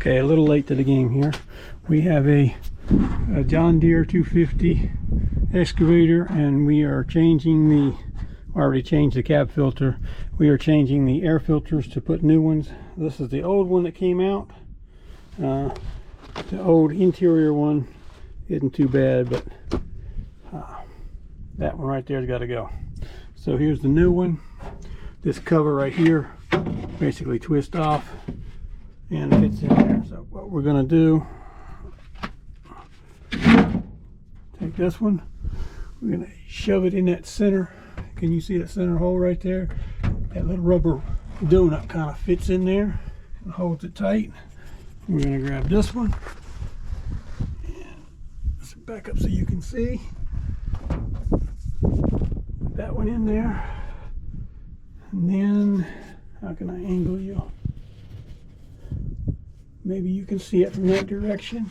Okay, a little late to the game here. We have a John Deere 250 excavator, and we are changing the, already changed the cab filter. We are changing the air filters to put new ones. This is the old one that came out. The old interior one isn't too bad, but that one right there's got to go. So here's the new one. This cover right here basically twists off and fits in there. So what we're going to do, take this one, we're going to shove it in that center. Can you see that center hole right there? That little rubber donut kind of fits in there and holds it tight. We're going to grab this one and let's back up so you can see. Put that one in there, and then how can I angle you? Maybe you can see it from that direction.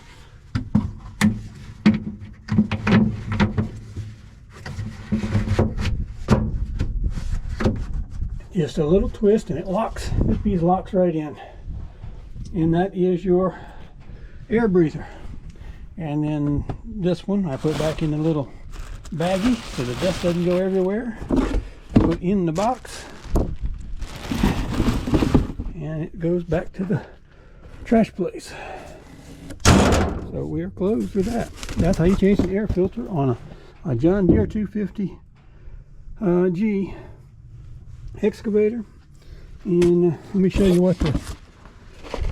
Just a little twist and it locks. This piece locks right in, and that is your air breather. And then this one I put back in the little baggie so the dust doesn't go everywhere. Put in the box, and it goes back to the trash place. So we're closed with that. That's how you change the air filter on a John Deere 250 G excavator. And let me show you what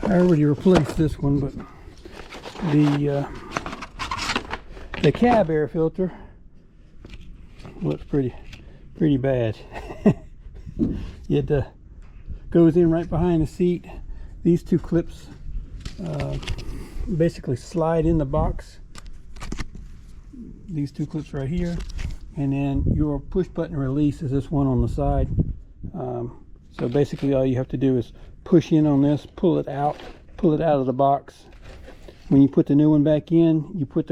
I already replaced this one, but the cab air filter looks pretty bad. It goes in right behind the seat. These two clips basically slide in the box. These two clips right here, and then your push button release is this one on the side. So basically all you have to do is push in on this, pull it out of the box. When you put the new one back in, you put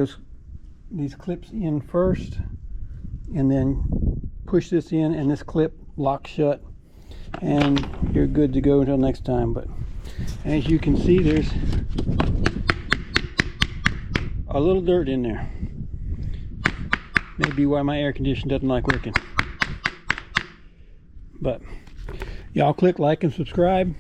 these clips in first, and then push this in, and this clip locks shut, and you're good to go until next time. But as you can see, there's a little dirt in there. Maybe why my air conditioner doesn't like working. But y'all click like and subscribe.